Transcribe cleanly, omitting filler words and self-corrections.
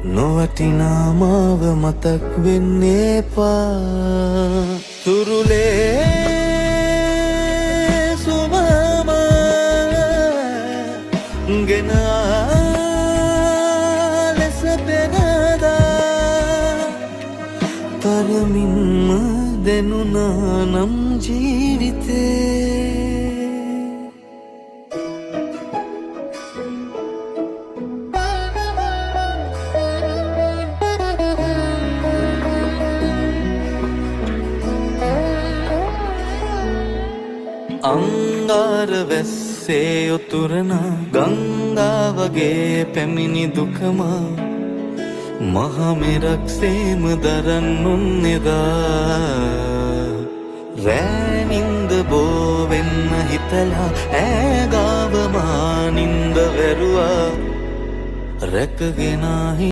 නොවටිනා මාව මතක් වෙන්න එපා. තුරුලේ සුමම ගෙන ලෙස පෙරදා තරමින්ම දෙනුනා නම් ජීවිතේ. අංගාර වැස්සේ උතුරන ගංගාවගේ පැමිණි දුකම මහමෙරක්සේම දරන්නුන් එදා. රෑනින්ද බෝවෙන්න හිතලා ඇගාවමා නින්ද වැරුවා රැකගෙනහි